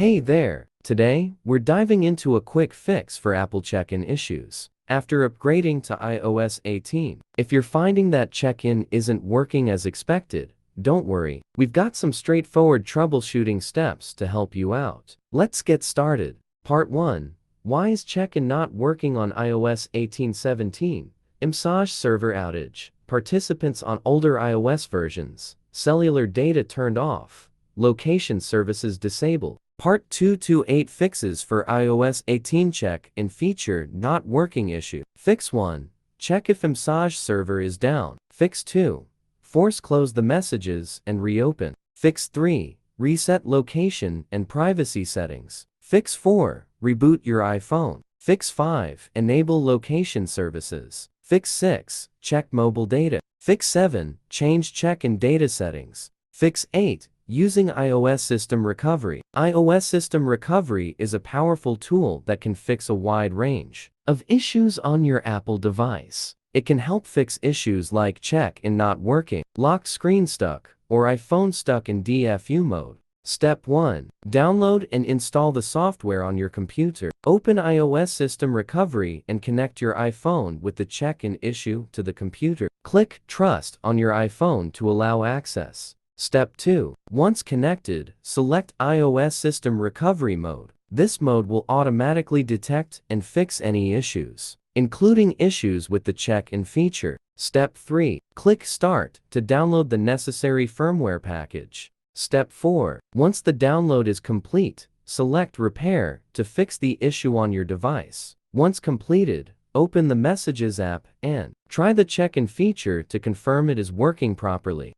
Hey there! Today, we're diving into a quick fix for Apple check-in issues. After upgrading to iOS 18, if you're finding that check-in isn't working as expected, don't worry, we've got some straightforward troubleshooting steps to help you out. Let's get started. Part 1. Why is check-in not working on iOS 18:17? Massage server outage. Participants on older iOS versions. Cellular data turned off. Location services disabled. Part 228 Fixes for iOS 18 check-in feature not working issue. Fix 1. Check if massage server is down. Fix 2. Force close the messages and reopen. Fix 3. Reset location and privacy settings. Fix 4. Reboot your iPhone. Fix 5. Enable location services. Fix 6. Check mobile data. Fix 7. Change check-in data settings. Fix 8. Using iOS System Recovery. iOS System Recovery is a powerful tool that can fix a wide range of issues on your Apple device. It can help fix issues like check-in not working, lock screen stuck, or iPhone stuck in DFU mode. Step 1. Download and install the software on your computer. Open iOS System Recovery and connect your iPhone with the check-in issue to the computer. Click Trust on your iPhone to allow access. Step 2. Once connected, select iOS System Recovery Mode. This mode will automatically detect and fix any issues, including issues with the check-in feature. Step 3. Click Start to download the necessary firmware package. Step 4. Once the download is complete, select Repair to fix the issue on your device. Once completed, open the Messages app and try the check-in feature to confirm it is working properly.